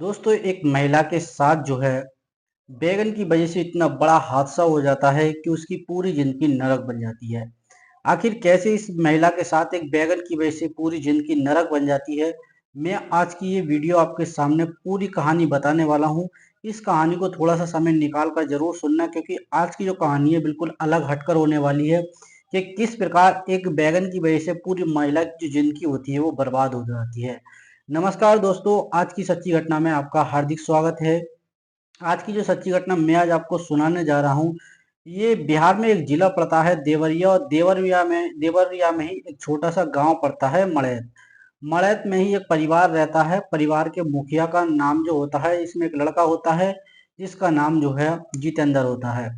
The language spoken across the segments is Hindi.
दोस्तों एक महिला के साथ जो है बैगन की वजह से इतना बड़ा हादसा हो जाता है कि उसकी पूरी जिंदगी नरक बन जाती है। आखिर कैसे इस महिला के साथ एक बैगन की वजह से पूरी जिंदगी नरक बन जाती है, मैं आज की ये वीडियो आपके सामने पूरी कहानी बताने वाला हूँ। इस कहानी को थोड़ा सा समय निकाल कर जरूर सुनना, क्योंकि आज की जो कहानी है बिल्कुल अलग हटकर होने वाली है कि किस प्रकार एक बैगन की वजह से पूरी महिला की जो जिंदगी होती है वो बर्बाद हो जाती है। नमस्कार दोस्तों, आज की सच्ची घटना में आपका हार्दिक स्वागत है। आज की जो सच्ची घटना मैं आज आपको सुनाने जा रहा हूँ, ये बिहार में एक जिला पड़ता है देवरिया, और देवरिया में ही एक छोटा सा गांव पड़ता है मड़ैत। मड़ैत में ही एक परिवार रहता है। परिवार के मुखिया का नाम जो होता है, इसमें एक लड़का होता है जिसका नाम जो है जितेंद्र होता है।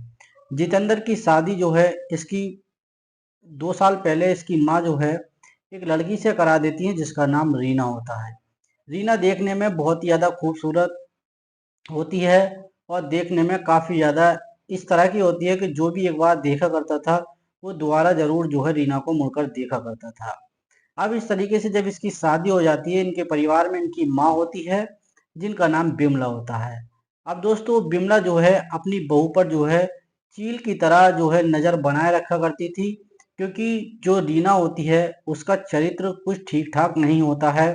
जितेंद्र की शादी जो है इसकी 2 साल पहले इसकी माँ जो है एक लड़की से करा देती है जिसका नाम रीना होता है। रीना देखने में बहुत ही ज्यादा खूबसूरत होती है और देखने में काफी ज्यादा इस तरह की होती है कि जो भी एक बार देखा करता था वो दोबारा जरूर जो है रीना को मुड़कर देखा करता था। अब इस तरीके से जब इसकी शादी हो जाती है, इनके परिवार में इनकी माँ होती है जिनका नाम बिमला होता है। अब दोस्तों बिमला जो है अपनी बहू पर जो है चील की तरह जो है नजर बनाए रखा करती थी, क्योंकि जो रीना होती है उसका चरित्र कुछ ठीक ठाक नहीं होता है।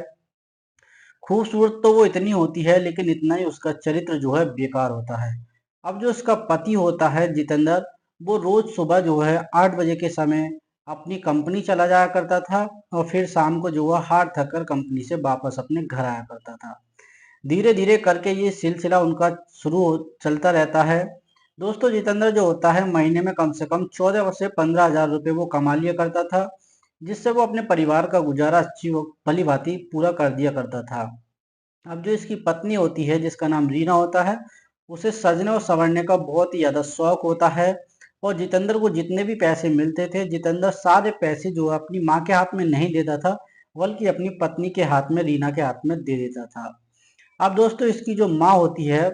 खूबसूरत तो वो इतनी होती है लेकिन इतना ही उसका चरित्र जो है बेकार होता है। अब जो उसका पति होता है जितेंद्र, वो रोज सुबह जो है 8 बजे के समय अपनी कंपनी चला जाया करता था और फिर शाम को जो है हार थक कर कंपनी से वापस अपने घर आया करता था। धीरे धीरे करके ये सिलसिला उनका चलता रहता है। दोस्तों जितेंद्र जो होता है महीने में कम से कम 14 से 15 हजार रुपये वो कमा लिया करता था, जिससे वो अपने परिवार का गुजारा अच्छी भली भांति पूरा कर दिया करता था। अब जो इसकी पत्नी होती है जिसका नाम रीना होता है, उसे सजने और संवरने का बहुत ही ज्यादा शौक होता है। और जितेंद्र को जितने भी पैसे मिलते थे, जितेंद्र सारे पैसे जो है अपनी माँ के हाथ में नहीं देता था, बल्कि अपनी पत्नी के हाथ में, रीना के हाथ में दे देता था। अब दोस्तों इसकी जो माँ होती है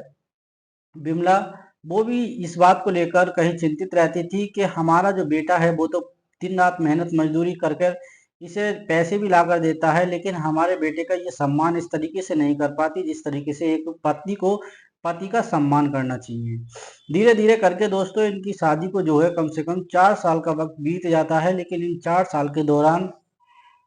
बिमला, वो भी इस बात को लेकर कहीं चिंतित रहती थी कि हमारा जो बेटा है वो तो दिन रात मेहनत मजदूरी कर कर इसे पैसे भी लाकर देता है, लेकिन हमारे बेटे का ये सम्मान इस तरीके से नहीं कर पाती जिस तरीके से एक पत्नी को पति का सम्मान करना चाहिए। धीरे धीरे करके दोस्तों इनकी शादी को जो है कम से कम 4 साल का वक्त बीत जाता है, लेकिन इन 4 साल के दौरान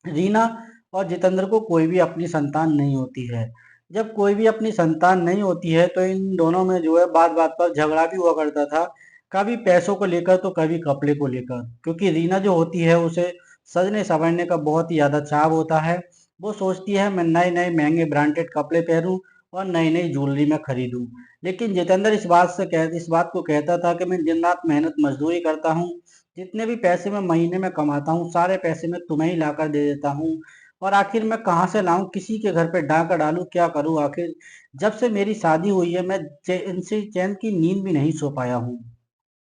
रीना और जितेंद्र को कोई भी अपनी संतान नहीं होती है। जब कोई भी अपनी संतान नहीं होती है तो इन दोनों में जो है बात बात पर झगड़ा भी हुआ करता था, कभी पैसों को लेकर तो कभी कपड़े को लेकर, क्योंकि रीना जो होती है उसे सजने संवरने का बहुत ही ज्यादा चाव होता है। वो सोचती है मैं नए नए महंगे ब्रांडेड कपड़े पहनूं और नई नई ज्वेलरी में खरीदूं। लेकिन जितेंद्र इस बात को कहता था कि मैं दिन रात मेहनत मजदूरी करता हूँ, जितने भी पैसे मैं महीने में कमाता हूँ सारे पैसे मैं तुम्हें ही लाकर दे देता हूँ, और आखिर मैं कहाँ से लाऊं, किसी के घर पे डाका डालूं, क्या करूं आखिर। जब से मेरी शादी हुई है मैं इनसे चैन की नींद भी नहीं सो पाया हूँ।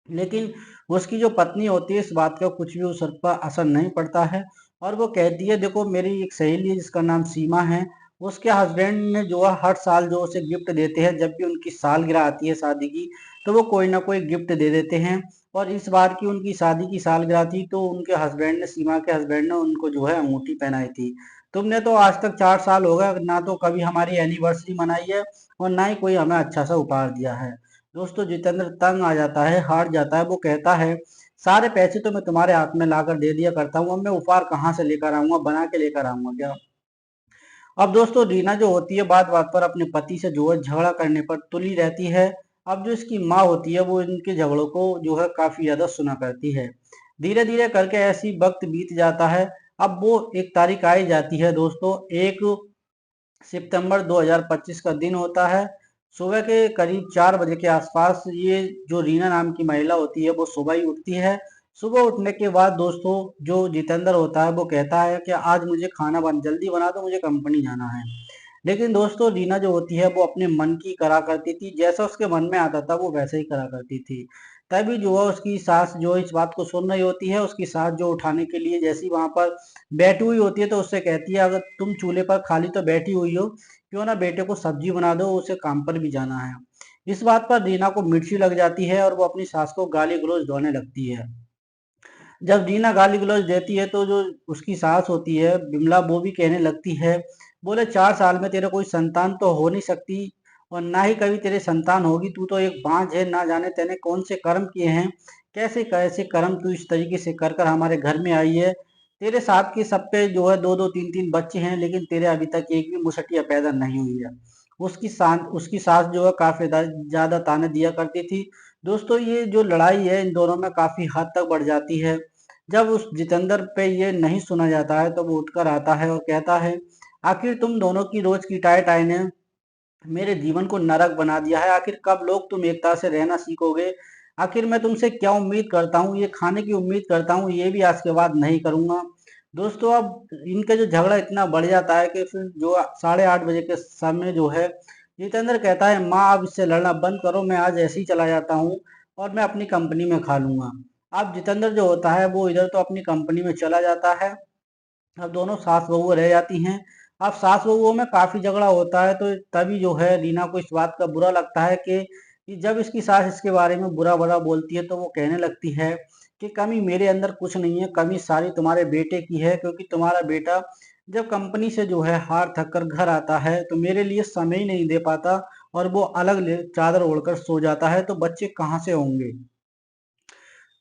लेकिन उसकी जो पत्नी होती है इस बात का कुछ भी उस पर असर नहीं पड़ता है, और वो कहती है देखो मेरी एक सहेली है जिसका नाम सीमा है, उसके हस्बैंड ने जो है हर साल जो उसे गिफ्ट देते हैं, जब भी उनकी सालगिरह आती है शादी की तो वो कोई ना कोई गिफ्ट दे देते हैं। और इस बार की उनकी शादी की सालगिरह थी तो उनके हस्बैंड ने, सीमा के हस्बैंड ने उनको जो है अंगूठी पहनाई थी। तुमने तो आज तक 4 साल हो गए ना तो कभी हमारी एनिवर्सरी मनाई है और ना ही कोई हमें अच्छा सा उपहार दिया है। दोस्तों जितेंद्र तंग आ जाता है, हार जाता है। वो कहता है सारे पैसे तो मैं तुम्हारे हाथ में लाकर दे दिया करता हूँ, अब मैं उपहार कहाँ से लेकर आऊंगा, बना के लेकर आऊंगा क्या। अब दोस्तों रीना जो होती है बात बात पर अपने पति से जो है झगड़ा करने पर तुली रहती है। अब जो इसकी माँ होती है वो इनके झगड़ों को जो है काफी ज्यादा सुना करती है। धीरे धीरे करके ऐसी वक्त बीत जाता है। अब वो एक तारीख आई जाती है दोस्तों, 1 सितंबर 2025 का दिन होता है। सुबह के करीब 4 बजे के आसपास ये जो रीना नाम की महिला होती है वो सुबह ही उठती है। सुबह उठने के बाद दोस्तों जो जितेंद्र होता है वो कहता है कि आज मुझे खाना जल्दी बना दो, मुझे कंपनी जाना है। लेकिन दोस्तों रीना जो होती है वो अपने मन की करा करती थी, जैसा उसके मन में आता था वो वैसे ही करा करती थी। तभी जो है उसकी सास जो इस बात को सुन रही होती है, उसकी सास जो उठाने के लिए जैसी वहां पर बैठी हुई होती है तो उससे कहती है अगर तुम चूल्हे पर खाली तो बैठी हुई हो, क्यों ना बेटे को सब्जी बना दो, उसे काम पर भी जाना है। इस बात पर रीना को मिर्ची लग जाती है और वो अपनी सास को गाली गलौज देने लगती है। जब रीना गाली गलौज देती है तो जो उसकी सास होती है बिमला वो भी कहने लगती है बोले 4 साल में तेरे कोई संतान तो हो नहीं सकती और ना ही कभी तेरे संतान होगी, तू तो एक बांझ है, ना जाने तूने कौन से कर्म किए हैं, कैसे कैसे कर्म तू इस तरीके से कर कर हमारे घर में आई है। तेरे साथ के सबके जो है दो दो तीन तीन बच्चे हैं, लेकिन तेरे अभी तक एक भी मुसटिया पैदा नहीं हुई है। उसकी सास जो है काफी ज्यादा ताने दिया करती थी। दोस्तों ये जो लड़ाई है इन दोनों में काफी हद तक बढ़ जाती है। जब उस जितेंद्र पे ये नहीं सुना जाता है तो वो उठकर आता है और कहता है, आखिर तुम दोनों की रोज की टाई टाई ने मेरे जीवन को नरक बना दिया है। आखिर कब लोग तुम एकता से रहना सीखोगे? आखिर मैं तुमसे क्या उम्मीद करता हूँ, ये खाने की उम्मीद करता हूँ, ये भी आज के बाद नहीं करूंगा। दोस्तों अब इनका जो झगड़ा इतना बढ़ जाता है कि फिर जो 8:30 बजे के समय जो है जितेंद्र कहता है, माँ अब इससे लड़ना बंद करो, मैं आज ऐसे ही चला जाता हूँ और मैं अपनी कंपनी में खा लूंगा। अब जितेंद्र जो होता है वो इधर तो अपनी कंपनी में चला जाता है। अब दोनों सास बहू रह जाती हैं। अब सास बहुओं में काफी झगड़ा होता है, तो तभी जो है रीना को इस बात का बुरा लगता है कि जब इसकी सास इसके बारे में बुरा बुरा बोलती है तो वो कहने लगती है कि कमी मेरे अंदर कुछ नहीं है, कमी सारी तुम्हारे बेटे की है, क्योंकि तुम्हारा बेटा जब कंपनी से जो है हार थक कर घर आता है तो मेरे लिए समय ही नहीं दे पाता और वो अलग चादर ओढ़कर सो जाता है, तो बच्चे कहाँ से होंगे।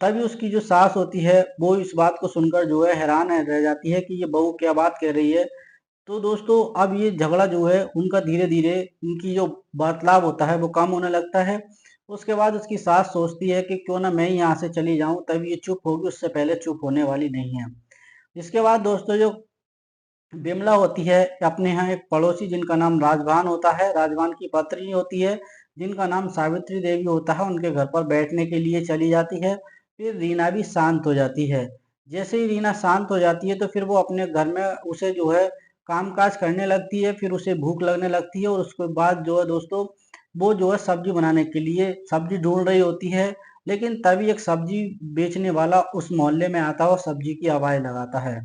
तभी उसकी जो सास होती है वो इस बात को सुनकर जो है हैरान रह जाती है कि ये बहू क्या बात कह रही है। तो दोस्तों अब ये झगड़ा जो है उनका धीरे धीरे उनकी जो वार्तालाप होता है वो कम होने लगता है। उसके बाद उसकी सास सोचती है कि क्यों ना मैं ही यहाँ से चली जाऊं, तभी ये चुप होगी, उससे पहले चुप होने वाली नहीं है। इसके बाद दोस्तों जो बिमला होती है अपने यहाँ एक पड़ोसी जिनका नाम राजभान होता है, राजभान की पत्नी होती है जिनका नाम सावित्री देवी होता है, उनके घर पर बैठने के लिए चली जाती है। फिर रीना भी शांत हो जाती है। जैसे ही रीना शांत हो जाती है तो फिर वो अपने घर में उसे जो है कामकाज करने लगती है, फिर उसे भूख लगने लगती है और उसके बाद जो है दोस्तों वो जो है सब्जी बनाने के लिए सब्जी ढूंढ रही होती है। लेकिन तभी एक सब्जी बेचने वाला उस मोहल्ले में आता है और सब्जी की आवाज लगाता है।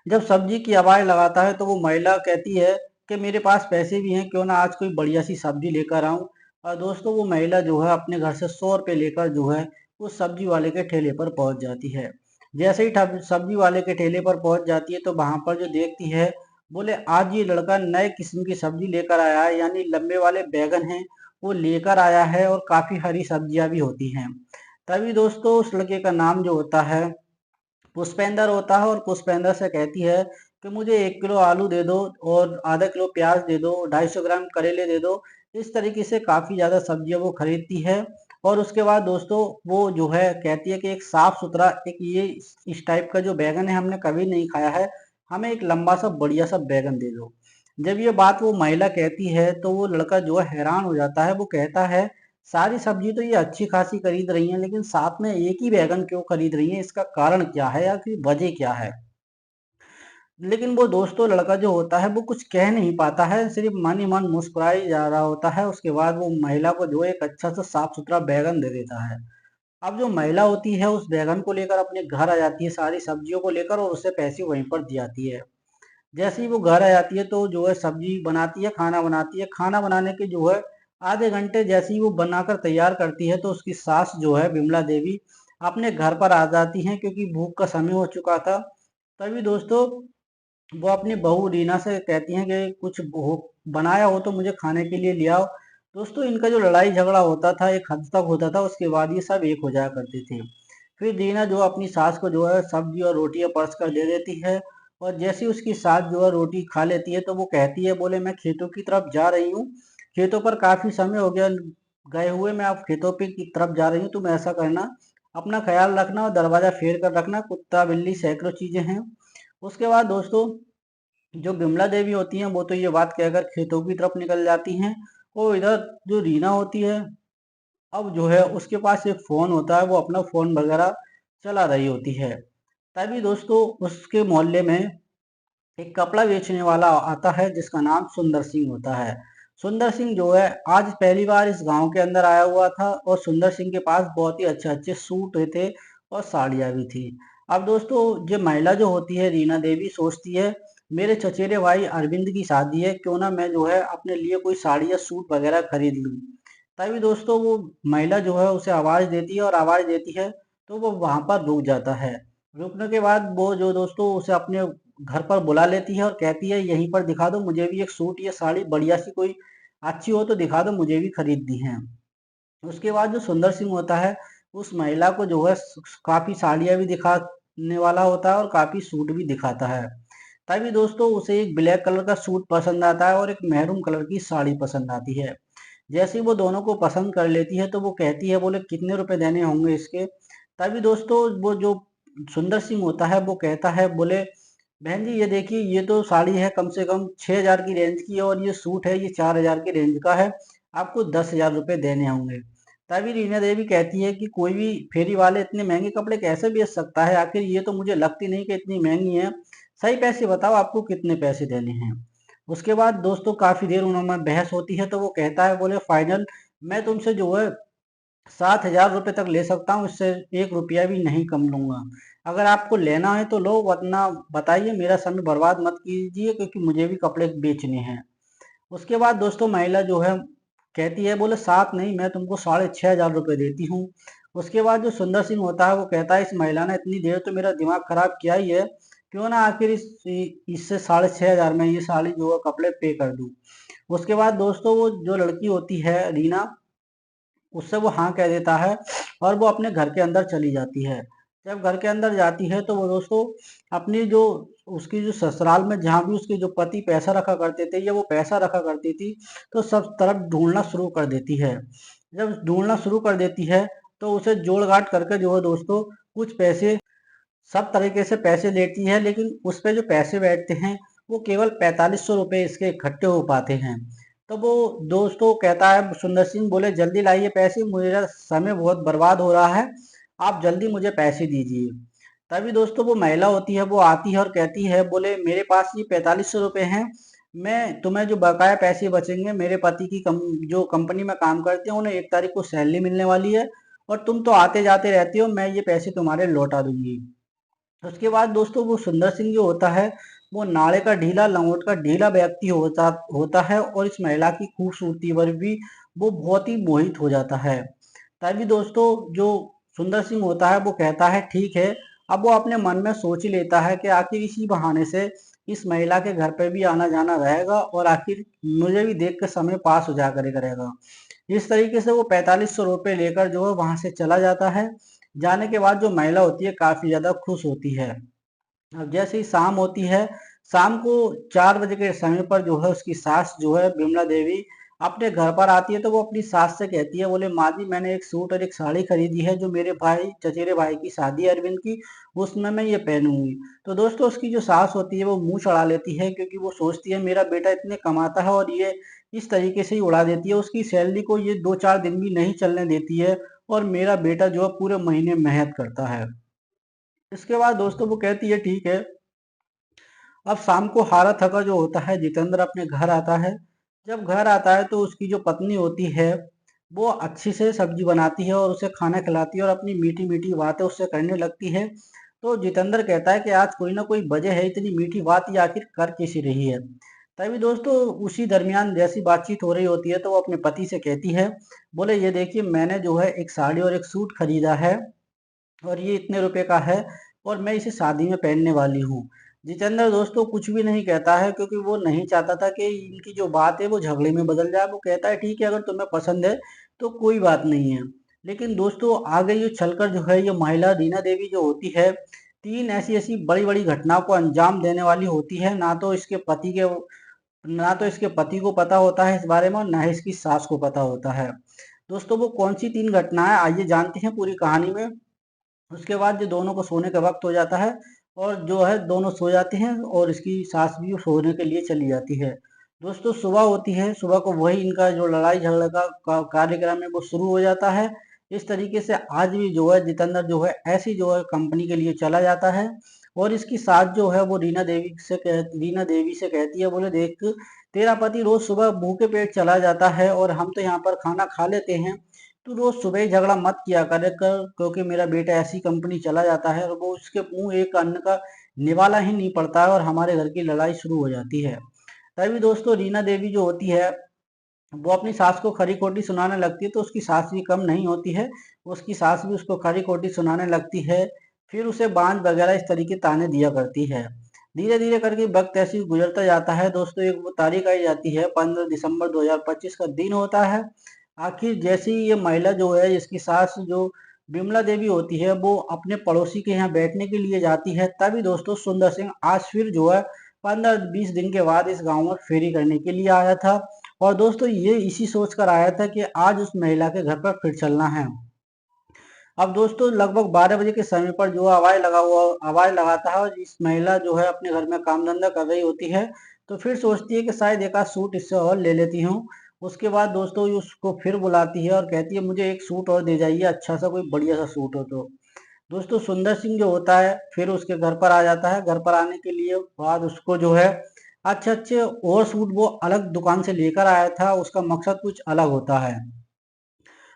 जब सब्जी की आवाज लगाता है तो वो महिला कहती है कि मेरे पास पैसे भी हैं, क्यों ना आज कोई बढ़िया सी सब्जी लेकर आऊं। और दोस्तों वो महिला जो है अपने घर से 100 रुपये लेकर जो है उस सब्जी वाले के ठेले पर पहुंच जाती है। जैसे ही सब्जी वाले के ठेले पर पहुंच जाती है तो वहां पर जो देखती है, बोले आज ये लड़का नए किस्म की सब्जी लेकर आया है, यानी लंबे वाले बैगन हैं वो लेकर आया है और काफी हरी सब्जियां भी होती हैं। तभी दोस्तों उस लड़के का नाम जो होता है पुष्पेंद्र होता है और पुष्पेंद्र से कहती है कि मुझे 1 किलो आलू दे दो और आधा किलो प्याज दे दो, 250 ग्राम करेले दे दो। इस तरीके से काफी ज्यादा सब्जियां वो खरीदती है। और उसके बाद दोस्तों वो जो है कहती है कि एक साफ सुथरा एक ये इस टाइप का जो बैगन है हमने कभी नहीं खाया है, हमें एक लंबा सा बढ़िया सा बैगन दे दो। जब ये बात वो महिला कहती है तो वो लड़का जो है हैरान हो जाता है, वो कहता है सारी सब्जी तो ये अच्छी खासी खरीद रही हैं, लेकिन साथ में एक ही बैगन क्यों खरीद रही हैं, इसका कारण क्या है या फिर वजह क्या है। लेकिन वो दोस्तों लड़का जो होता है वो कुछ कह नहीं पाता है, सिर्फ मन ही मन मुस्कुराई जा रहा होता है। उसके बाद वो महिला को जो एक अच्छा सा साफ सुथरा बैगन दे देता है। अब जो महिला होती है उस बैगन को लेकर अपने घर आ जाती है सारी सब्जियों को लेकर और उससे पैसे वहीं पर दी जाती है। जैसे ही वो घर आ जाती है तो जो है सब्जी बनाती है, खाना बनाती है। खाना बनाने के जो है आधे घंटे जैसे ही वो बनाकर तैयार करती है तो उसकी सास जो है विमला देवी अपने घर पर आ जाती हैं, क्योंकि भूख का समय हो चुका था। तभी दोस्तों वो अपनी बहू रीना से कहती हैं कि कुछ बनाया हो तो मुझे खाने के लिए ले आओ। दोस्तों इनका जो लड़ाई झगड़ा होता था एक हद तक होता था, उसके बाद ये सब एक हो जाया करते थे। फिर रीना जो अपनी सास को जो है सब्जी और रोटियां परस कर दे देती है। और जैसे ही उसकी सास जो है रोटी खा लेती है तो वो कहती है, बोले मैं खेतों की तरफ जा रही हूँ, खेतों पर काफी समय हो गया गए हुए, मैं अब खेतों पे की तरफ जा रही हूँ, तुम ऐसा करना अपना ख्याल रखना और दरवाजा फेर कर रखना, कुत्ता बिल्ली सैकड़ों चीजें हैं। उसके बाद दोस्तों जो बिमला देवी होती हैं वो तो ये बात कहकर खेतों की तरफ निकल जाती हैं। और इधर जो रीना होती है अब जो है उसके पास एक फोन होता है, वो अपना फोन वगैरह चला रही होती है। तभी दोस्तों उसके मोहल्ले में एक कपड़ा बेचने वाला आता है जिसका नाम सुंदर सिंह होता है। सुंदर सिंह जो है आज पहली बार इस गांव के अंदर आया हुआ था और सुंदर सिंह के पास बहुत ही अच्छे अच्छे सूट थे और साड़ियां भी थी। अब दोस्तों जो महिला जो होती है रीना देवी सोचती है, मेरे चचेरे भाई अरविंद की शादी है, क्यों ना मैं जो है अपने लिए कोई साड़ी या सूट वगैरह खरीद लूं। तभी दोस्तों वो महिला जो है उसे आवाज देती है और आवाज देती है तो वो वहां पर रुक जाता है। रुकने के बाद वो जो दोस्तों उसे अपने घर पर बुला लेती है और कहती है यहीं पर दिखा दो, मुझे भी एक सूट या साड़ी बढ़िया सी कोई अच्छी हो तो दिखा दो, मुझे भी खरीदनी है। उसके बाद जो सुंदर सिंह होता है, उस महिला को जो है काफी साड़ियाँ भी दिखाने वाला होता है और काफी सूट भी दिखाता है। तभी दोस्तों उसे एक ब्लैक कलर का सूट पसंद आता है और एक मैरून कलर की साड़ी पसंद आती है। जैसे ही वो दोनों को पसंद कर लेती है तो वो कहती है, बोले कितने रुपए देने होंगे इसके। तभी दोस्तों वो जो सुंदर सिंह होता है वो कहता है, बोले बहन जी ये देखिए, ये तो साड़ी है कम से कम 6,000 की रेंज की है और ये सूट है ये 4,000 की रेंज का है, आपको 10,000 रुपये देने होंगे। तभी रीना देवी कहती है कि कोई भी फेरी वाले इतने महंगे कपड़े कैसे बेच सकता है, आखिर ये तो मुझे लगती नहीं कि इतनी महंगी है, सही पैसे बताओ आपको कितने पैसे देने हैं। उसके बाद दोस्तों काफी देर उन्होंने बहस होती है तो वो कहता है, बोले फाइनल मैं तुमसे जो है 7,000 रुपये तक ले सकता हूँ, इससे 1 रुपया भी नहीं कम लूंगा। अगर आपको लेना है तो लो, वरना बताइए, मेरा समय बर्बाद मत कीजिए क्योंकि मुझे भी कपड़े बेचने हैं। उसके बाद दोस्तों महिला जो है कहती है, बोले 7 नहीं, मैं तुमको 6,500 रुपये देती हूँ। उसके बाद जो सुंदर सिंह होता है वो कहता है, इस महिला ने इतनी देर तो मेरा दिमाग खराब किया ही है, क्यों ना आखिर इससे 6,500 में ये साड़ी जो है कपड़े पे कर दूं। उसके बाद दोस्तों वो जो लड़की होती है रीना, उससे वो हाँ कह देता है और वो अपने घर के अंदर चली जाती है। जब घर के अंदर जाती है तो वो दोस्तों अपनी जो उसकी जो ससुराल में जहाँ भी उसके जो पति पैसा रखा करते थे या वो पैसा रखा करती थी, तो सब तरफ ढूंढना शुरू कर देती है। जब ढूंढना शुरू कर देती है तो उसे जोड़ घाट करके जो है दोस्तों कुछ पैसे, सब तरीके से पैसे लेती है, लेकिन उस पे जो पैसे बैठते हैं वो केवल 4,500 रुपये इसके इकट्ठे हो पाते हैं। तो वो दोस्तों कहता है सुंदर सिंह, बोले जल्दी लाइए पैसे, मेरा समय बहुत बर्बाद हो रहा है, आप जल्दी मुझे पैसे दीजिए। तभी दोस्तों वो महिला होती है वो आती है और कहती है, बोले मेरे पास ये 4,500 रुपये हैं, मैं तुम्हें जो बकाया पैसे बचेंगे, मेरे पति की जो कंपनी में काम करते हैं उन्हें 1 तारीख को सैलरी मिलने वाली है और तुम तो आते जाते रहती हो, मैं ये पैसे तुम्हारे लौटा दूंगी। उसके बाद दोस्तों वो सुंदर सिंह जो होता है वो नाड़े का ढीला लंगोट का ढीला व्यक्ति होता होता है और इस महिला की खूबसूरती पर भी वो बहुत ही मोहित हो जाता है। तभी दोस्तों जो सुंदर सिंह होता है वो कहता है ठीक है। अब वो अपने मन में सोच ही लेता है कि आखिर इसी बहाने से इस महिला के घर पे भी आना जाना रहेगा और आखिर मुझे भी देख के समय पास हो जा करेगा। इस तरीके से वो 4,500 रुपये लेकर जो है वहां से चला जाता है। जाने के बाद जो महिला होती है काफी ज्यादा खुश होती है। अब जैसे ही शाम होती है, शाम को 4 बजे के समय पर जो है उसकी सास जो है बिमला देवी अपने घर पर आती है तो वो अपनी सास से कहती है, बोले माँ जी मैंने एक सूट और एक साड़ी खरीदी है जो मेरे भाई चचेरे भाई की शादी है अरविंद की, उसमें मैं ये पहनूंगी। तो दोस्तों उसकी जो सास होती है वो मुंह चढ़ा लेती है क्योंकि वो सोचती है मेरा बेटा इतने कमाता है और ये इस तरीके से ही उड़ा देती है, उसकी सैलरी को ये 2-4 दिन भी नहीं चलने देती है और मेरा बेटा जो है पूरे महीने मेहनत करता है। इसके बाद दोस्तों वो कहती है ठीक है। अब शाम को हारा थका जो होता है जितेंद्र अपने घर आता है। जब घर आता है तो उसकी जो पत्नी होती है वो अच्छी से सब्जी बनाती है और उसे खाना खिलाती है और अपनी मीठी मीठी बातें उससे करने लगती है। तो जितेंद्र कहता है कि आज कोई ना कोई वजह है, इतनी मीठी बात ये आखिर कर कैसी रही है। तभी दोस्तों उसी दरमियान जैसी बातचीत हो रही होती है तो वो अपने पति से कहती है, बोले ये देखिए मैंने जो है एक साड़ी और एक सूट खरीदा है और ये इतने रुपए का है और मैं इसे शादी में पहनने वाली हूँ। जितेंद्र दोस्तों कुछ भी नहीं कहता है क्योंकि वो नहीं चाहता था कि इनकी जो बात है वो झगड़े में बदल जाए। वो कहता है ठीक है अगर तुम्हें पसंद है तो कोई बात नहीं है। लेकिन दोस्तों आगे ये चलकर जो है ये महिला रीना देवी जो होती है 3 ऐसी ऐसी बड़ी बड़ी घटनाओं को अंजाम देने वाली होती है। ना तो इसके पति को पता होता है इस बारे में और ना ही इसकी सास को पता होता है। दोस्तों वो कौन सी 3 घटनाएं आइए जानते हैं पूरी कहानी में। उसके बाद जो दोनों को सोने का वक्त हो जाता है और जो है दोनों सो जाते हैं और इसकी सास भी सोने के लिए चली जाती है। दोस्तों सुबह होती है, सुबह को वही इनका जो लड़ाई झगड़ा का कार्यक्रम है वो शुरू हो जाता है। इस तरीके से आज भी जो है जितेंद्र जो है ऐसी जो है कंपनी के लिए चला जाता है और इसकी सास जो है वो रीना देवी से कहती है, बोले देख तेरा पति रोज सुबह भूखे पेट चला जाता है और हम तो यहाँ पर खाना खा लेते हैं, तू रोज सुबह ही झगड़ा मत किया कर क्योंकि मेरा बेटा ऐसी कंपनी चला जाता है और वो उसके मुंह एक अन्न का निवाला ही नहीं पड़ता है और हमारे घर की लड़ाई शुरू हो जाती है। तभी दोस्तों रीना देवी जो होती है वो अपनी सास को खरी खोटी सुनाने लगती है तो उसकी सास भी कम नहीं होती है, उसकी सास भी उसको खरी खोटी सुनाने लगती है। फिर उसे बांझ वगैरह इस तरीके ताने दिया करती है। धीरे धीरे करके वक्त ऐसे ही गुजरता जाता है दोस्तों। एक वो तारीख आई जाती है, 15 दिसंबर 2025 का दिन होता है। आखिर जैसे ही ये महिला जो है, इसकी सास जो विमला देवी होती है, वो अपने पड़ोसी के यहाँ बैठने के लिए जाती है, तभी दोस्तों सुंदर सिंह आज फिर जो है 15-20 दिन के बाद इस गांव में फेरी करने के लिए आया था। और दोस्तों ये इसी सोच कर आया था कि आज उस महिला के घर पर फिर चलना है। अब दोस्तों लगभग 12 बजे के समय पर जो आवाज लगाता है, और इस महिला जो है अपने घर में काम धंधा कर रही होती है, तो फिर सोचती है कि शायद एक आध सूट इससे और ले लेती हूँ। उसके बाद दोस्तों ये उसको फिर बुलाती है और कहती है मुझे एक सूट और दे जाइए, अच्छा सा कोई बढ़िया सा सूट हो तो। दोस्तों सुंदर सिंह जो होता है फिर उसके घर पर आ जाता है। घर पर आने के लिए बाद उसको जो है अच्छे अच्छे और सूट वो अलग दुकान से लेकर आया था, उसका मकसद कुछ अलग होता है।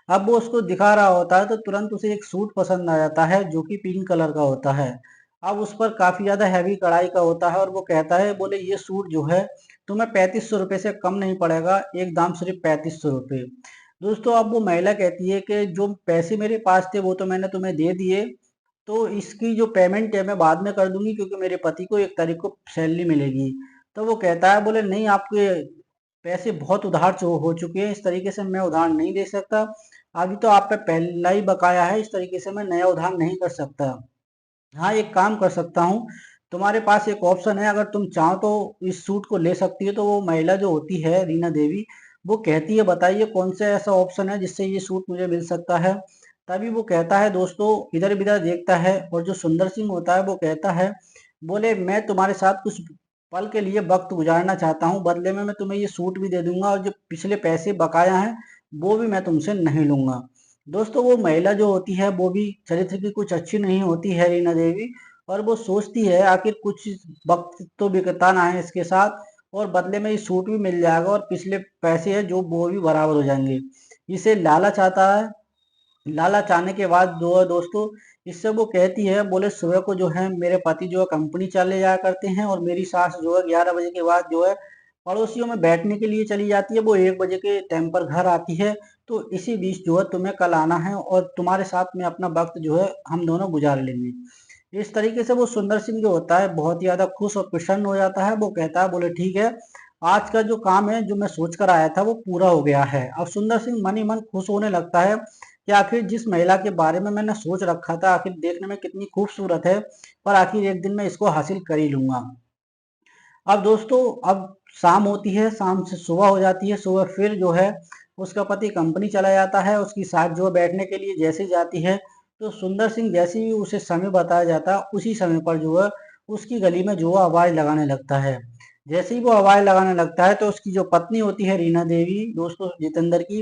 अब वो उसको दिखा रहा होता है तो तुरंत उसे एक सूट पसंद आ जाता है जो कि पिंक कलर का होता है। अब उस पर काफी ज्यादा हैवी कढ़ाई का होता है, और वो कहता है बोले ये सूट जो है तुम्हें 3500 रुपये से कम नहीं पड़ेगा, एक दाम सिर्फ 3500 रुपये। दोस्तों अब वो महिला कहती है कि जो पैसे मेरे पास थे वो तो मैंने तुम्हें दे दिए, तो इसकी जो पेमेंट है मैं बाद में कर दूंगी, क्योंकि मेरे पति को 1 तारीख को सैलरी मिलेगी। तो वो कहता है बोले नहीं, आपके पैसे बहुत उधार हो चुके हैं, इस तरीके से मैं उधार नहीं दे सकता। अभी तो आप पे पहला ही बकाया है, इस तरीके से मैं नया उधार नहीं कर सकता। हाँ एक काम कर सकता हूँ, तुम्हारे पास एक ऑप्शन है, अगर तुम चाहो तो इस सूट को ले सकती हो। तो वो महिला जो होती है रीना देवी, वो कहती है बताइए कौन सा ऐसा ऑप्शन है जिससे ये सूट मुझे मिल सकता है। तभी वो कहता है दोस्तों, इधर बिधर देखता है, और जो सुंदर सिंह होता है वो कहता है बोले मैं तुम्हारे साथ कुछ पल के लिए वक्त गुजारना चाहता हूँ, बदले में मैं तुम्हें ये सूट भी दे दूंगा, और जो पिछले पैसे बकाया हैं वो भी मैं तुमसे नहीं लूंगा। दोस्तों वो महिला जो होती है वो भी चरित्र की कुछ अच्छी नहीं होती है, रीना देवी। और वो सोचती है आखिर कुछ वक्त तो बिकता ना है इसके साथ, और बदले में ये सूट भी मिल जाएगा, और पिछले पैसे है जो वो भी बराबर हो जाएंगे। इसे लालच आता है। लालच आने के बाद जो है दोस्तों, इससे वो कहती है बोले सुबह को जो है मेरे पति जो है कंपनी चले जाया करते हैं, और मेरी सास जो है 11 बजे के बाद जो है पड़ोसियों में बैठने के लिए चली जाती है, वो 1 बजे के टाइम पर घर आती है। तो इसी बीच जो है तुम्हें कल आना है, और तुम्हारे साथ में अपना वक्त जो है हम दोनों गुजार लेंगे। इस तरीके से वो सुंदर सिंह जो होता है बहुत ही ज्यादा खुश और प्रसन्न हो जाता है। वो कहता है बोले ठीक है, आज का जो काम है जो मैं सोच कर आया था वो पूरा हो गया है। अब सुंदर सिंह मन ही मन खुश होने लगता है कि आखिर जिस महिला के बारे में मैंने सोच रखा था, आखिर देखने में कितनी खूबसूरत है, पर आखिर एक दिन मैं इसको हासिल कर ही लूंगा। अब दोस्तों अब शाम होती है, शाम से सुबह हो जाती है। सुबह फिर जो है उसका पति कंपनी चला जाता है, उसकी साथ जो है बैठने के लिए जैसे ही जाती है, तो सुंदर सिंह जैसे ही उसे समय बताया जाता है उसी समय पर जो है उसकी गली में जो है आवाज लगाने लगता है। जैसे ही वो आवाज लगाने लगता है तो उसकी जो पत्नी होती है रीना देवी दोस्तों जितेंद्र की,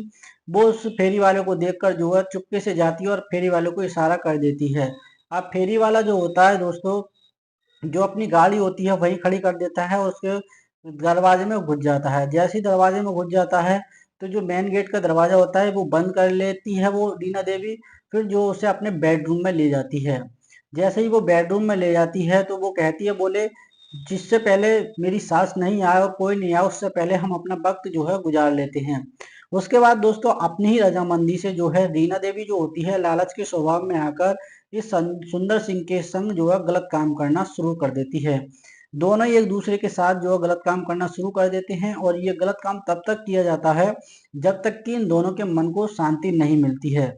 वो उस फेरी वाले को देखकर जो है चुपके से जाती है और फेरी वाले को इशारा कर देती है। अब फेरी वाला जो होता है दोस्तों, जो अपनी गाड़ी होती है वहीं खड़ी कर देता है, और उसके दरवाजे में घुस जाता है। जैसे ही दरवाजे में घुस जाता है तो जो मेन गेट का दरवाजा होता है वो बंद कर लेती है वो रीना देवी। फिर जो उसे अपने बेडरूम में ले जाती है। जैसे ही वो बेडरूम में ले जाती है तो वो कहती है बोले जिससे पहले मेरी सास नहीं आए और कोई नहीं आए, उससे पहले हम अपना वक्त जो है गुजार लेते हैं। उसके बाद दोस्तों अपनी ही रजामंदी से जो है रीना देवी जो होती है लालच के स्वभाव में आकर इस सुंदर सिंह के संग जो है गलत काम करना शुरू कर देती है। दोनों ही एक दूसरे के साथ जो है गलत काम करना शुरू कर देते हैं, और ये गलत काम तब तक किया जाता है जब तक कि इन दोनों के मन को शांति नहीं मिलती है।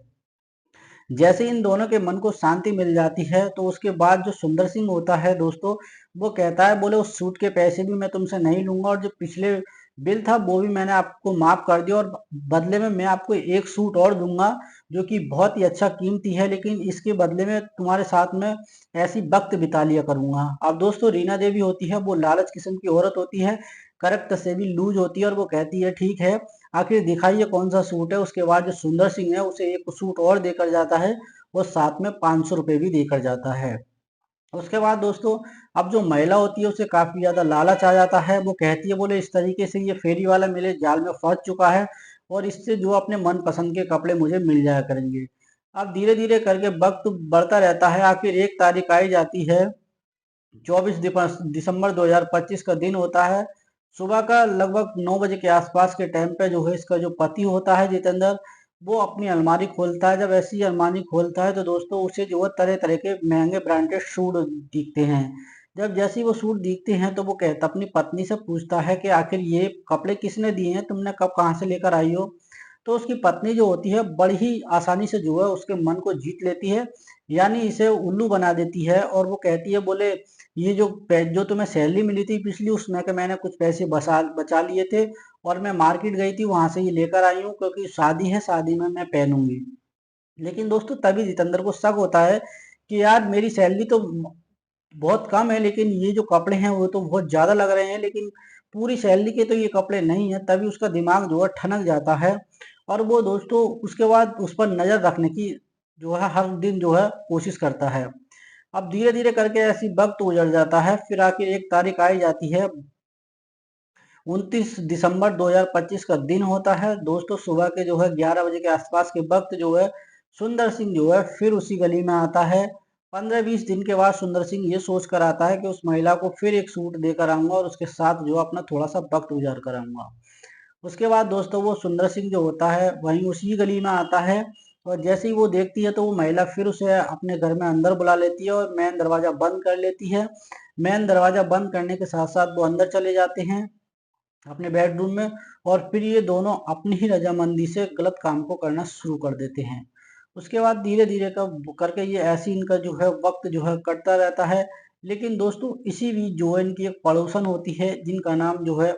जैसे इन दोनों के मन को शांति मिल जाती है तो उसके बाद जो सुंदर सिंह होता है दोस्तों, वो कहता है बोले उस सूट के पैसे भी मैं तुमसे नहीं लूंगा, और जो पिछले बिल था वो भी मैंने आपको माफ कर दिया, और बदले में मैं आपको एक सूट और दूंगा जो कि बहुत ही अच्छा कीमती है, लेकिन इसके बदले में तुम्हारे साथ में ऐसी वक्त बिता लिया करूंगा। अब दोस्तों रीना देवी होती है वो लालच किस्म की औरत होती है, करेक्ट से भी लूज होती है, और वो कहती है ठीक है आखिर दिखाइए कौन सा सूट है। उसके बाद जो सुंदर सिंह है उसे एक सूट और देकर जाता है, और साथ में 500 रुपये भी देकर जाता है। उसके बाद दोस्तों अब जो महिला होती है उसे काफी ज्यादा लालच आ जाता है। वो कहती है बोले इस तरीके से ये फेरी वाला मेरे जाल में फंस चुका है, और इससे जो अपने मन पसंद के कपड़े मुझे मिल जाया करेंगे। अब धीरे धीरे करके वक्त बढ़ता रहता है। आखिर 1 तारीख आई जाती है, 24 दिसंबर 2025 का दिन होता है। सुबह का लगभग 9 बजे के आसपास के टाइम पे जो है इसका जो पति होता है जितेंद्र, वो अपनी अलमारी खोलता है। जब ऐसी अलमारी खोलता है तो दोस्तों उसे जो है तरह तरह के महंगे ब्रांडेड शूट दिखते हैं। जब जैसे ही वो सूट दिखते हैं तो वो कहता अपनी पत्नी से पूछता है कि आखिर ये कपड़े किसने दिए हैं, तुमने कब कहाँ से लेकर आई हो। तो उसकी पत्नी जो होती है बड़ी ही आसानी से जो है उसके मन को जीत लेती है, यानी इसे उल्लू बना देती है। और वो कहती है बोले ये जो तुम्हें सैलरी मिली थी पिछली, उसमें के मैंने कुछ पैसे बचा बचा लिए थे और मैं मार्केट गई थी, वहां से ये लेकर आई हूँ क्योंकि शादी है, शादी में मैं पहनूंगी। लेकिन दोस्तों तभी जितेंद्र को शक होता है कि यार मेरी सैलरी तो बहुत कम है, लेकिन ये जो कपड़े हैं वो तो बहुत ज्यादा लग रहे हैं, लेकिन पूरी सैलरी के तो ये कपड़े नहीं है। तभी उसका दिमाग जो है ठनक जाता है और वो दोस्तों उसके बाद उस पर नजर रखने की जो है हर दिन जो है कोशिश करता है। अब धीरे धीरे करके ऐसी वक्त गुजर जाता है, फिर आखिर एक तारीख आई जाती है। 29 दिसंबर 2025 का दिन होता है दोस्तों। सुबह के जो है 11 बजे के आसपास के वक्त जो है सुंदर सिंह जो है फिर उसी गली में आता है। 15-20 दिन के बाद सुंदर सिंह ये सोच कर आता है कि उस महिला को फिर एक सूट देकर आऊंगा और उसके साथ जो अपना थोड़ा सा वक्त गुजार कर आऊंगा। उसके बाद दोस्तों वो सुंदर सिंह जो होता है वहीं उसी गली में आता है, और जैसे ही वो देखती है तो वो महिला फिर उसे अपने घर में अंदर बुला लेती है और मेन दरवाजा बंद कर लेती है। मेन दरवाजा बंद करने के साथ साथ वो अंदर चले जाते हैं अपने बेडरूम में, और फिर ये दोनों अपनी ही रजामंदी से गलत काम को करना शुरू कर देते हैं। उसके बाद धीरे धीरे करके ये ऐसी इनका जो है वक्त जो है कटता रहता है। लेकिन दोस्तों इसी बीच जो है इनकी एक पड़ोसन होती है जिनका नाम जो है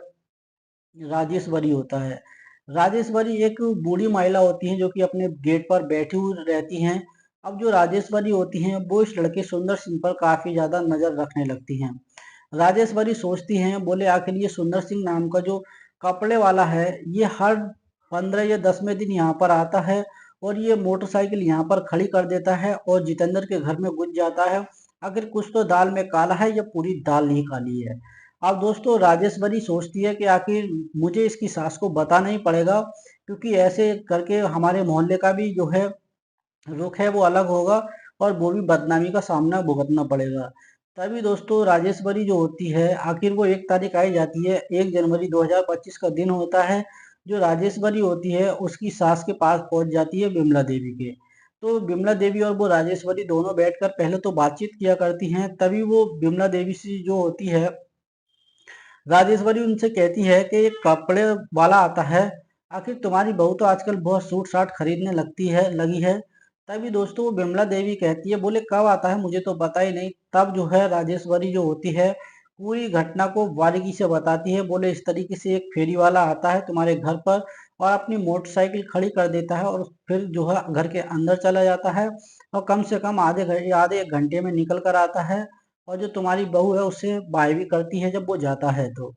राजेश्वरी होता है। राजेश्वरी एक बूढ़ी महिला होती है जो कि अपने गेट पर बैठी हुई रहती हैं। अब जो राजेश्वरी होती हैं वो इस लड़के सुंदर सिंह पर काफी ज्यादा नजर रखने लगती हैं। राजेश्वरी सोचती हैं बोले आखिर ये सुंदर सिंह नाम का जो कपड़े वाला है ये हर 15 या 10वें दिन यहाँ पर आता है और ये मोटरसाइकिल यहाँ पर खड़ी कर देता है और जितेंद्र के घर में घुस जाता है। आखिर कुछ तो दाल में काला है या पूरी दाल ही काली है। अब दोस्तों राजेश्वरी सोचती है कि आखिर मुझे इसकी सास को बताना ही पड़ेगा, क्योंकि ऐसे करके हमारे मोहल्ले का भी जो है रुख है वो अलग होगा और वो भी बदनामी का सामना भुगतना पड़ेगा। तभी दोस्तों राजेश्वरी जो होती है आखिर वो एक तारीख आई जाती है, 1 जनवरी 2025 का दिन होता है। जो राजेश्वरी होती है उसकी सास के पास पहुंच जाती है बिमला देवी के। तो बिमला देवी और वो राजेश्वरी दोनों बैठकर पहले तो बातचीत किया करती हैं। तभी वो बिमला देवी से जो होती है राजेश्वरी उनसे कहती है कि एक कपड़े वाला आता है, आखिर तुम्हारी बहू तो आजकल बहुत सूट साट खरीदने लगी है। तभी दोस्तों वो बिमला देवी कहती है बोले कब आता है मुझे तो पता ही नहीं। तब जो है राजेश्वरी जो होती है पूरी घटना को बारीकी से बताती है, बोले इस तरीके से एक फेरी वाला आता है तुम्हारे घर पर और अपनी मोटरसाइकिल खड़ी कर देता है और फिर जो है घर के अंदर चला जाता है और कम से कम आधे 1 घंटे में निकल कर आता है और जो तुम्हारी बहू है उससे बाय भी करती है जब वो जाता है। तो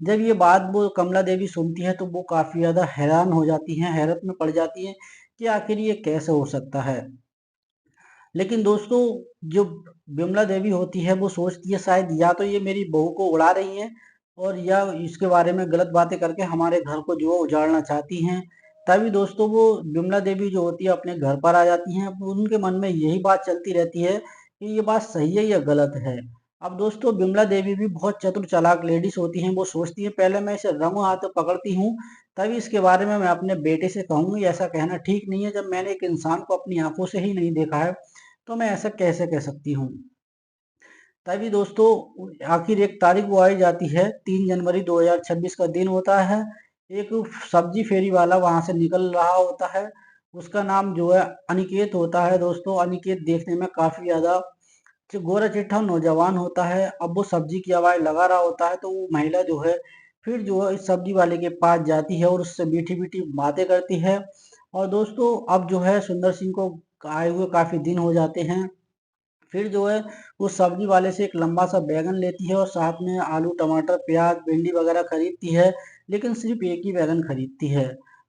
जब ये बात वो कमला देवी सुनती है तो वो काफी ज्यादा हैरान हो जाती हैं, हैरत में पड़ जाती हैं कि आखिर ये कैसे हो सकता है। लेकिन दोस्तों जो विमला देवी होती है वो सोचती है शायद या तो ये मेरी बहू को उड़ा रही हैं और या इसके बारे में गलत बातें करके हमारे घर को जो है उजाड़ना चाहती हैं। तभी दोस्तों वो विमला देवी जो होती है अपने घर पर आ जाती हैं। अब उनके मन में यही बात चलती रहती है कि ये बात सही है या गलत है। अब दोस्तों विमला देवी भी बहुत चतुर चालाक लेडीज होती हैं। वो सोचती है पहले मैं इसे रंगों हाथों पकड़ती हूँ, तभी इसके बारे में मैं अपने बेटे से कहूंगी। ऐसा कहना ठीक नहीं है, जब मैंने एक इंसान को अपनी आंखों से ही नहीं देखा है तो मैं ऐसा कैसे कह सकती हूँ। तभी दोस्तों आखिर एक तारीख वो आई जाती है, 3 जनवरी 2026 का दिन होता है। एक सब्जी फेरी वाला वहां से निकल रहा होता है। उसका नाम जो है अनिकेत होता है दोस्तों। अनिकेत देखने में काफी ज्यादा गोरा चिट्ठा नौजवान होता है। अब वो सब्जी की आवाज लगा रहा होता है तो वो महिला जो है फिर जो है इस सब्जी वाले के पास जाती है और उससे मीठी मीठी बातें करती है। और दोस्तों अब जो है सुंदर सिंह को आए हुए काफी दिन हो जाते हैं। फिर जो है उस सब्जी वाले से एक लंबा सा बैगन लेती है और साथ में आलू टमाटर प्याज भिंडी वगैरह खरीदती है, लेकिन सिर्फ एक ही बैगन खरीदती है।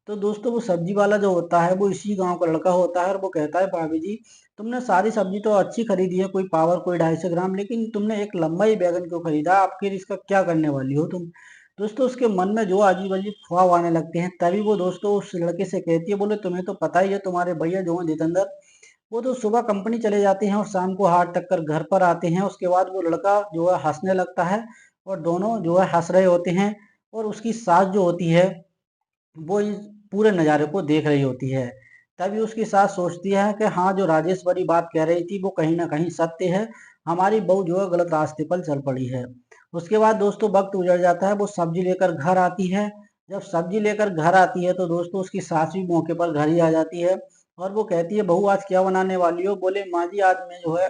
तो दोस्तों वो सब्जी वाला जो होता है वो इसी गांव का लड़का होता है और वो कहता है भाभी जी तुमने सारी सब्जी तो अच्छी खरीदी है, कोई पावर कोई 250 ग्राम, लेकिन तुमने एक लंबा ही बैगन क्यों खरीदा, आखिर इसका क्या करने वाली हो तुम। दोस्तों उसके मन में जो अजीब अजीब ख्वाब आने लगते हैं। तभी वो दोस्तों उस लड़के से कहती है बोले तुम्हें तो पता ही है तुम्हारे भैया जो है जितेंद्र, वो तो सुबह कंपनी चले जाते हैं और शाम को हाथ टक कर घर पर आते हैं। उसके बाद वो लड़का जो है हंसने लगता है और दोनों जो है हंस रहे होते हैं और उसकी सास जो होती है वो इस पूरे नज़ारे को देख रही होती है। तभी उसकी सास सोचती है कि हाँ, जो राजेश्वरी बात कह रही थी वो कहीं ना कहीं सत्य है, हमारी बहू जो है गलत रास्ते पर चल पड़ी है। उसके बाद दोस्तों वक्त गुजर जाता है, वो सब्जी लेकर घर आती है। जब सब्जी लेकर घर आती है तो दोस्तों उसकी सास भी मौके पर घर ही आ जाती है। और वो कहती है, बहू आज क्या बनाने वाली हो? बोले, माँ जी आज मैं जो है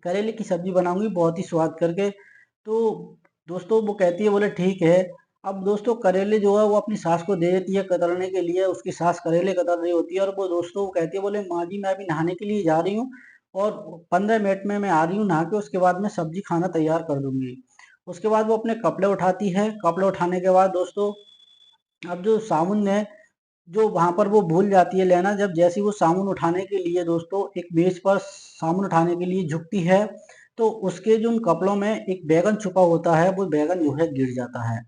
करेले की सब्जी बनाऊंगी बहुत ही स्वाद करके। तो दोस्तों वो कहती है, बोले ठीक है। अब दोस्तों करेले जो है वो अपनी सास को दे देती है कतरने के लिए, उसकी सास करेले कतर रही होती है और वो दोस्तों वो कहती है, बोले माँ जी मैं अभी नहाने के लिए जा रही हूँ और 15 मिनट में मैं आ रही हूँ नहा के, उसके बाद मैं सब्जी खाना तैयार कर दूंगी। उसके बाद वो अपने कपड़े उठाती है। कपड़े उठाने के बाद दोस्तों अब जो साबुन है जो वहां पर वो भूल जाती है लेना, जब जैसे ही वो साबुन उठाने के लिए दोस्तों एक मेज पर साबुन उठाने के लिए झुकती है, तो उसके जो उन कपड़ों में एक बैगन छुपा होता है, वो बैगन जो है गिर जाता है।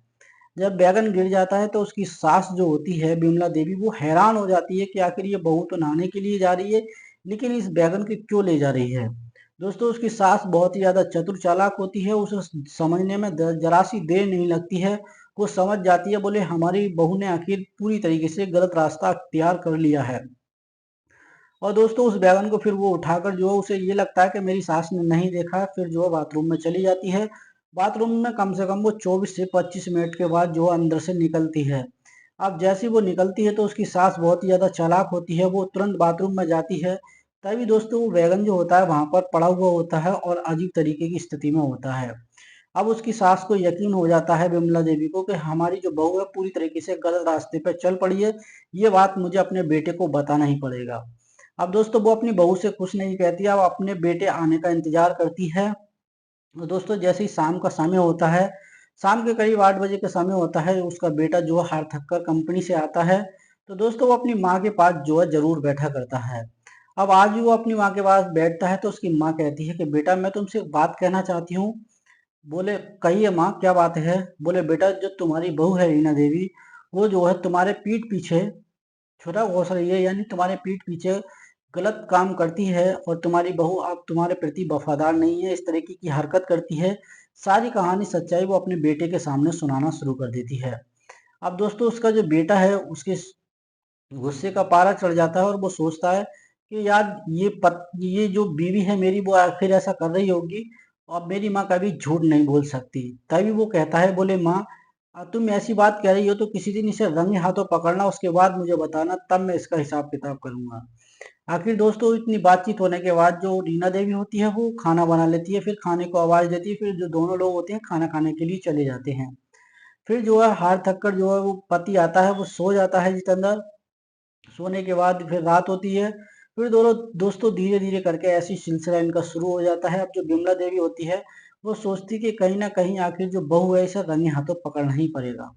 जब बैगन गिर जाता है तो उसकी सास जो होती है बिमला देवी, वो हैरान हो जाती है कि आखिर ये बहू तो नहाने के लिए जा रही है, लेकिन इस बैगन को क्यों ले जा रही है। दोस्तों उसकी सास बहुत ही ज्यादा चतुर चालाक होती है, उसे समझने में जरा सी देर नहीं लगती है। वो समझ जाती है, बोले हमारी बहू ने आखिर पूरी तरीके से गलत रास्ता अख्तियार कर लिया है। और दोस्तों उस बैगन को फिर वो उठाकर जो है उसे ये लगता है कि मेरी सास ने नहीं देखा, फिर जो है बाथरूम में चली जाती है। बाथरूम में कम से कम वो 24 से 25 मिनट के बाद जो है अंदर से निकलती है। अब जैसे ही वो निकलती है तो उसकी सास बहुत ही ज़्यादा चालाक होती है, वो तुरंत बाथरूम में जाती है। तभी दोस्तों वो बैगन जो होता है वहां पर पड़ा हुआ होता है और अजीब तरीके की स्थिति में होता है। अब उसकी सास को यकीन हो जाता है विमला देवी को कि हमारी जो बहू है पूरी तरीके से गलत रास्ते पर चल पड़ी है, ये बात मुझे अपने बेटे को बताना ही पड़ेगा। अब दोस्तों वो अपनी बहू से कुछ नहीं कहती, अब अपने बेटे आने का इंतजार करती है। तो दोस्तों जैसे ही शाम का समय होता है, शाम के करीब 8 बजे का समय होता है, उसका बेटा जो है हार थक कर कंपनी से आता है। तो दोस्तों वो अपनी माँ के पास जो है जरूर बैठा करता है। अब आज भी वो अपनी माँ के पास बैठता है तो उसकी माँ कहती है कि बेटा मैं तुमसे एक बात कहना चाहती हूँ। बोले कहिए माँ क्या बात है? बोले बेटा जो तुम्हारी बहू है रीना देवी, वो जो है तुम्हारे पीठ पीछे छोटा घोंस रही है, यानी तुम्हारे पीठ पीछे गलत काम करती है और तुम्हारी बहू अब तुम्हारे प्रति वफादार नहीं है, इस तरीके की हरकत करती है। सारी कहानी सच्चाई वो अपने बेटे के सामने सुनाना शुरू कर देती है। अब दोस्तों उसका जो बेटा है उसके गुस्से का पारा चढ़ जाता है और वो सोचता है कि यार ये जो बीवी है मेरी वो आखिर ऐसा कर रही होगी और मेरी माँ कभी झूठ नहीं बोल सकती। तभी वो कहता है, बोले माँ तुम ऐसी बात कह रही हो तो किसी दिन इसे रंगे हाथों पकड़ना, उसके बाद मुझे बताना, तब मैं इसका हिसाब किताब करूंगा। आखिर दोस्तों इतनी बातचीत होने के बाद जो रीना देवी होती है वो खाना बना लेती है, फिर खाने को आवाज देती है, फिर जो दोनों लोग होते हैं खाना खाने के लिए चले जाते हैं। फिर जो है हार थक कर जो है वो पति आता है, वो सो जाता है जितेंद्र। सोने के बाद फिर रात होती है। फिर दोनों दोस्तों धीरे धीरे करके ऐसी सिलसिला इनका शुरू हो जाता है। अब जो बिमला देवी होती है वो सोचती कि कहीं ना कहीं आखिर जो बहू है इसे रंगे हाथों पकड़ना ही पड़ेगा।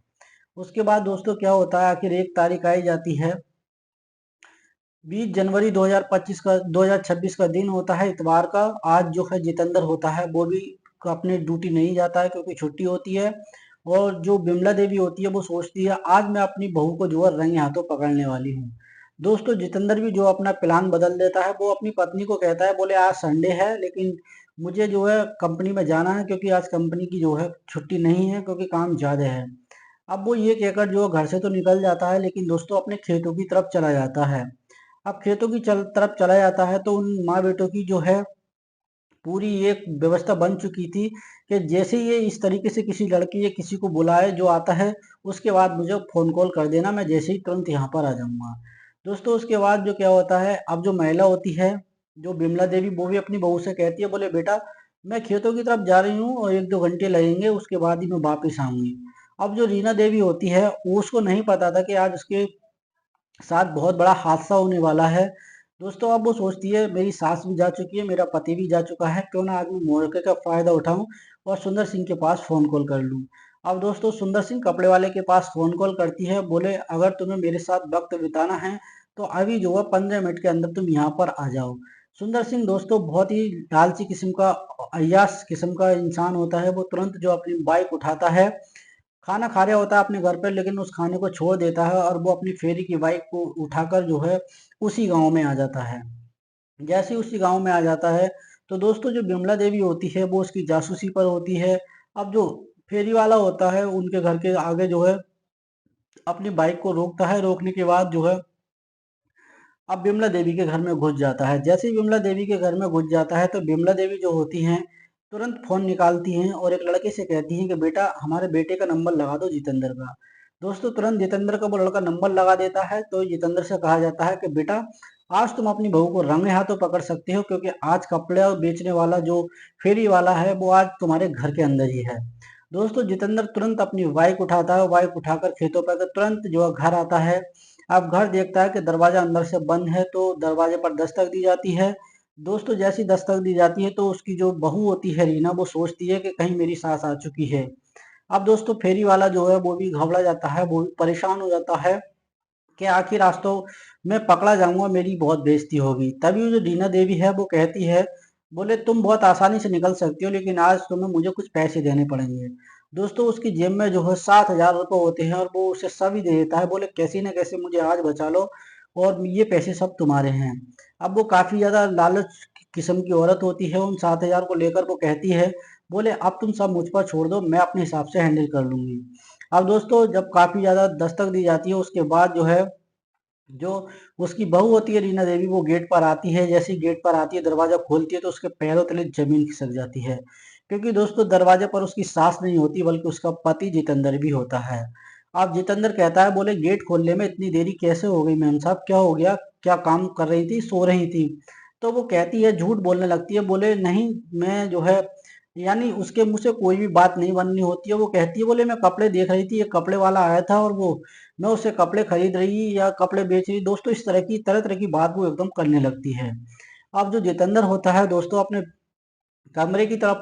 उसके बाद दोस्तों क्या होता है, आखिर एक तारीख आई जाती है, 20 जनवरी 2025 का 2026 का दिन होता है इतवार का। आज जो है जितेंद्र होता है वो भी अपने ड्यूटी नहीं जाता है क्योंकि छुट्टी होती है। और जो बिमला देवी होती है वो सोचती है आज मैं अपनी बहू को जो है रंगे हाथों पकड़ने वाली हूँ। दोस्तों जितेंद्र भी जो अपना प्लान बदल देता है, वो अपनी पत्नी को कहता है, बोले आज संडे है लेकिन मुझे जो है कंपनी में जाना है क्योंकि आज कंपनी की जो है छुट्टी नहीं है क्योंकि काम ज्यादा है। अब वो ये कहकर जो घर से तो निकल जाता है लेकिन दोस्तों अपने खेतों की तरफ चला जाता है। अब खेतों की तरफ चला जाता है तो उन माँ बेटों की जो है पूरी एक व्यवस्था बन चुकी थी कि जैसे ही ये इस तरीके से किसी लड़की या किसी को बुलाए जो आता है, उसके बाद मुझे फोन कॉल कर देना, मैं जैसे ही तुरंत यहाँ पर आ जाऊंगा। दोस्तों उसके बाद जो क्या होता है, अब जो महिला होती है जो बिमला देवी, वो भी अपनी बहू से कहती है, बोले बेटा मैं खेतों की तरफ जा रही हूँ और 1-2 घंटे लगेंगे, उसके बाद ही मैं वापिस आऊंगी। अब जो रीना देवी होती है उसको नहीं पता था कि आज उसके साथ बहुत बड़ा हादसा होने वाला है। दोस्तों अब वो सोचती है मेरी सास भी जा चुकी है, मेरा पति भी जा चुका है, क्यों ना आज मैं मौके का फायदा उठाऊं और सुंदर सिंह के पास फोन कॉल कर लूं। अब दोस्तों सुंदर सिंह कपड़े वाले के पास फोन कॉल करती है, बोले अगर तुम्हें मेरे साथ वक्त बिताना है तो अभी जो है 15 मिनट के अंदर तुम यहाँ पर आ जाओ। सुंदर सिंह दोस्तों बहुत ही लालची किस्म का, अय्याश किस्म का इंसान होता है। वो तुरंत जो अपनी बाइक उठाता है, खाना खा रहा होता है अपने घर पे, लेकिन उस खाने को छोड़ देता है और वो अपनी फेरी की बाइक को उठाकर जो है उसी गांव में आ जाता है। जैसे ही उसी गांव में आ जाता है तो दोस्तों जो बिमला देवी होती है वो उसकी जासूसी पर होती है। अब जो फेरी वाला होता है उनके घर के आगे जो है अपनी बाइक को रोकता है, रोकने के बाद जो है अब बिमला देवी के घर में घुस जाता है। जैसे ही बिमला देवी के घर में घुस जाता है तो बिमला देवी जो होती हैं तुरंत फोन निकालती हैं और एक लड़के से कहती हैं कि बेटा हमारे बेटे का नंबर लगा दो जितेंद्र का। दोस्तों तुरंत जितेंद्र का वो लड़का नंबर लगा देता है तो जितेंद्र से कहा जाता है कि बेटा आज तुम अपनी बहू को रंगे हाथों पकड़ सकते हो क्योंकि आज कपड़े और बेचने वाला जो फेरी वाला है वो आज तुम्हारे घर के अंदर ही है। दोस्तों जितेंद्र तुरंत अपनी बाइक उठाता है, बाइक उठाकर खेतों पर तुरंत जो है घर आता है। अब घर देखता है कि दरवाजा अंदर से बंद है तो दरवाजे पर दस्तक दी जाती है। दोस्तों जैसी दस्तक दी जाती है तो उसकी जो बहू होती है रीना वो सोचती है कि कहीं मेरी सास आ चुकी है। अब दोस्तों फेरी वाला जो है वो भी घबरा जाता है, वो भी परेशान हो जाता है कि आखिर आज तो मैं पकड़ा जाऊंगा, मेरी बहुत बेइज्जती होगी। तभी जो रीना देवी है वो कहती है, बोले तुम बहुत आसानी से निकल सकती हो लेकिन आज तुम्हें मुझे कुछ पैसे देने पड़ेंगे। दोस्तों उसकी जेब में जो है 7,000 रुपये होते हैं और वो उसे सभी दे देता है, बोले कैसे न कैसे मुझे आज बचा लो और ये पैसे सब तुम्हारे हैं। अब वो काफी ज्यादा लालच किस्म की औरत होती है, उन 7,000 को लेकर वो कहती है, बोले अब तुम सब मुझ पर छोड़ दो, मैं अपने हिसाब से हैंडल कर लूंगी। अब दोस्तों जब काफी ज्यादा दस्तक दी जाती है उसके बाद जो है जो उसकी बहू होती है रीना देवी वो गेट पर आती है। जैसे ही गेट पर आती है दरवाजा खोलती है तो उसके पैरों तले जमीन खिसक जाती है क्योंकि दोस्तों दरवाजे पर उसकी सास नहीं होती बल्कि उसका पति जितेंद्र भी होता है। अब जितेंद्र कहता है, बोले गेट खोलने में इतनी देरी कैसे हो गई मैम साहब, क्या हो गया, क्या काम कर रही थी, सो रही थी? तो वो कहती है, झूठ बोलने लगती है, बोले नहीं मैं जो है, यानी उसके मुंह से कोई भी बात नहीं बननी होती है। वो कहती है, बोले मैं कपड़े देख रही थी, ये कपड़े वाला आया था और वो मैं उससे कपड़े खरीद रही या कपड़े बेच रही। दोस्तों इस तरह तरह की बात वो एकदम करने लगती है। अब जो जितेंद्र होता है दोस्तों अपने कमरे की तरफ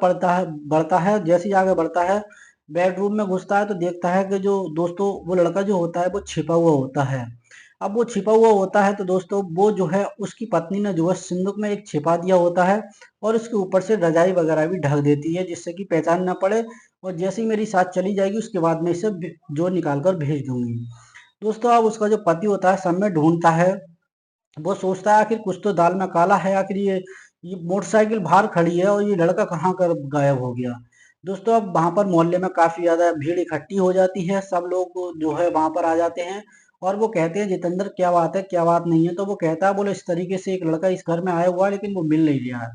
बढ़ता है। जैसे ही आगे बढ़ता है बेडरूम में घुसता है तो देखता है कि जो दोस्तों वो लड़का जो होता है वो छिपा हुआ होता है। अब वो छिपा हुआ होता है तो दोस्तों वो जो है उसकी पत्नी ने जो है सिंदूक में एक छिपा दिया होता है और उसके ऊपर से रजाई वगैरह भी ढक देती है जिससे कि पहचान ना पड़े। और जैसे ही मेरी साथ चली जाएगी उसके बाद मैं इसे जो निकाल कर भेज दूंगी। दोस्तों अब उसका जो पति होता है सब में ढूंढता है, वो सोचता है आखिर कुछ तो दाल में काला है, आखिर ये मोटरसाइकिल बाहर खड़ी है और ये लड़का कहाँ कर गायब हो गया। दोस्तों अब वहां पर मोहल्ले में काफी ज्यादा भीड़ इकट्ठी हो जाती है, सब लोग जो है वहां पर आ जाते हैं और वो कहते हैं जितेंद्र क्या बात है क्या बात नहीं है। तो वो कहता है, बोले इस तरीके से एक लड़का इस घर में आया हुआ है लेकिन वो मिल नहीं रहा है।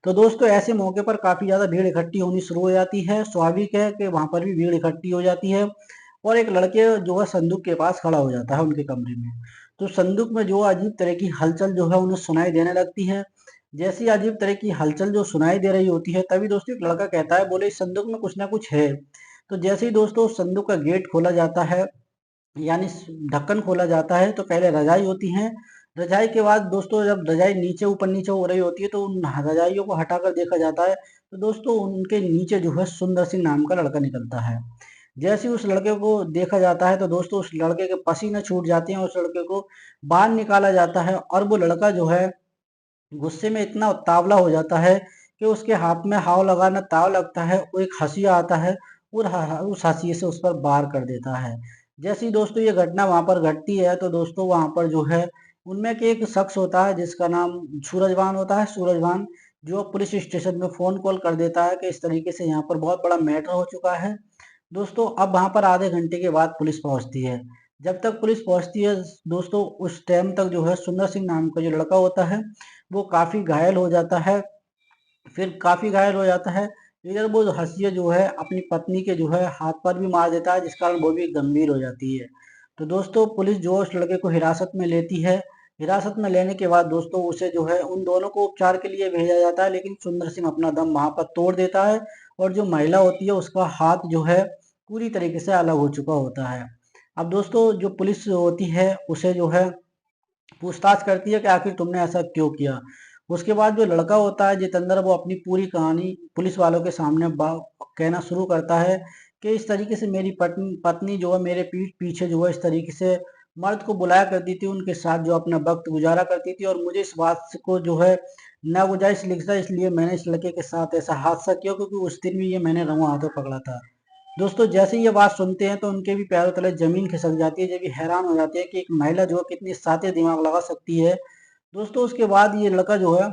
तो दोस्तों ऐसे मौके पर काफी ज्यादा भीड़ इकट्ठी होनी शुरू हो जाती है, स्वाभाविक है कि वहां पर भी भीड़ इकट्ठी हो जाती है। और एक लड़के जो है संदूक के पास खड़ा हो जाता है उनके कमरे में। तो संदूक में जो अजीब तरह की हलचल जो है उन्हें सुनाई देने लगती है। जैसी अजीब तरह की हलचल जो सुनाई दे रही होती है तभी दोस्तों एक लड़का कहता है, बोले इस संदूक में कुछ ना कुछ है। तो जैसे ही दोस्तों उस संदूक का गेट खोला जाता है, यानी ढक्कन खोला जाता है, तो पहले रजाई होती है। रजाई के बाद दोस्तों जब रजाई नीचे ऊपर नीचे हो रही होती है तो उन रजाइयों को हटाकर देखा जाता है तो दोस्तों उनके नीचे जो है सुंदर सिंह नाम का लड़का निकलता है। जैसे ही उस लड़के को देखा जाता है तो दोस्तों उस लड़के के पसीने छूट जाते हैं, उस लड़के को बाहर निकाला जाता है और वो लड़का जो है गुस्से में इतना उतावला हो जाता है कि उसके हाथ में हाव लगाना ताव लगता है, वो एक हंसिया आता है और उस हंसिए से उस पर वार कर देता है। जैसे ही दोस्तों ये घटना वहां पर घटती है तो दोस्तों वहां पर जो है उनमें के एक शख्स होता है जिसका नाम सूरजवान होता है। सूरजवान जो पुलिस स्टेशन में फोन कॉल कर देता है कि इस तरीके से यहाँ पर बहुत बड़ा मैटर हो चुका है। दोस्तों अब वहां पर आधे घंटे के बाद पुलिस पहुंचती है। जब तक पुलिस पहुंचती है दोस्तों उस टाइम तक जो है सुंदर सिंह नाम का जो लड़का होता है वो काफी घायल हो जाता है। फिर काफी घायल हो जाता है, इधर वो हंसिया जो है अपनी पत्नी के जो है हाथ पर भी मार देता है जिस कारण वो भी गंभीर हो जाती है। तो दोस्तों पुलिस जो उस लड़के को हिरासत में लेती है। हिरासत में लेने के बाद दोस्तों उसे जो है उन दोनों को उपचार के लिए भेजा जाता है लेकिन सुंदर सिंह अपना दम वहां पर तोड़ देता है और जो महिला होती है उसका हाथ जो है पूरी तरीके से अलग हो चुका होता है। अब दोस्तों जो पुलिस होती है उसे जो है पूछताछ करती है कि आखिर तुमने ऐसा क्यों किया। उसके बाद जो लड़का होता है जितेंद्र वो अपनी पूरी कहानी पुलिस वालों के सामने कहना शुरू करता है कि इस तरीके से मेरी पत्नी जो है मेरे पीठ पीछे जो है इस तरीके से मर्द को बुलाया करती थी, उनके साथ जो अपना वक्त गुजारा करती थी और मुझे इस बात को जो है नागुजाइश लिखता, इसलिए मैंने इस लड़के के साथ ऐसा हादसा किया क्योंकि उस दिन भी ये मैंने रंगों हाथों पकड़ा था। दोस्तों जैसे ही ये बात सुनते हैं तो उनके भी पैरों तले जमीन खिसक जाती है, जब भी हैरान हो जाते हैं कि एक महिला जो है कितनी सातिर दिमाग लगा सकती है। दोस्तों उसके बाद ये लड़का जो है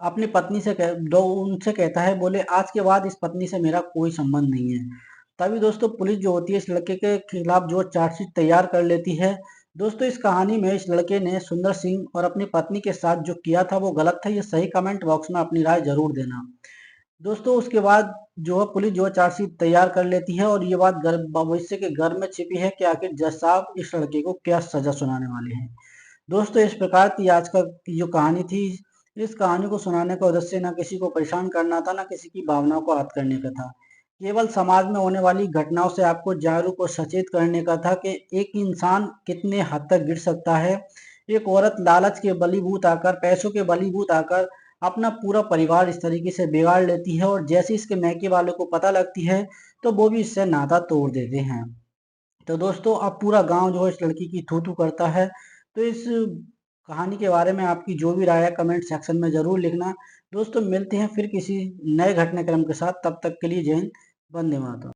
अपनी पत्नी से उनसे कहता है, बोले आज के बाद इस पत्नी से मेरा कोई संबंध नहीं है। तभी दोस्तों पुलिस जो होती है इस लड़के के खिलाफ जो चार्जशीट तैयार कर लेती है दोस्तों इस कहानी में इस लड़के ने सुंदर सिंह और अपनी पत्नी के साथ जो किया था वो गलत था, ये सही कमेंट बॉक्स में अपनी राय जरूर देना। दोस्तों उसके बाद जो है पुलिस जो है चार्जशीट तैयार कर लेती है और ये बात भविष्य के घर में छिपी है कि आखिर जज साहब इस लड़के को क्या सजा सुनाने वाले हैं। दोस्तों इस प्रकार की आज का जो कहानी थी, इस कहानी को सुनाने का उद्देश्य ना किसी को परेशान करना था, ना किसी की भावनाओं को आहत करने का था। केवल समाज में होने वाली घटनाओं से आपको जागरूक और सचेत करने का था कि एक इंसान कितने हद तक गिर सकता है। एक औरत लालच के बलीभूत आकर, पैसों के बलीभूत आकर अपना पूरा परिवार इस तरीके से बिगाड़ लेती है और जैसे इसके मैके वालों को पता लगती है तो वो भी इससे नाता तोड़ देते हैं। तो दोस्तों अब पूरा गांव जो है इस लड़की की थू थू करता है। तो इस कहानी के बारे में आपकी जो भी राय है कमेंट सेक्शन में जरूर लिखना। दोस्तों मिलते हैं फिर किसी नए घटनाक्रम के साथ, तब तक के लिए जय हिंद, वंदे मातरम।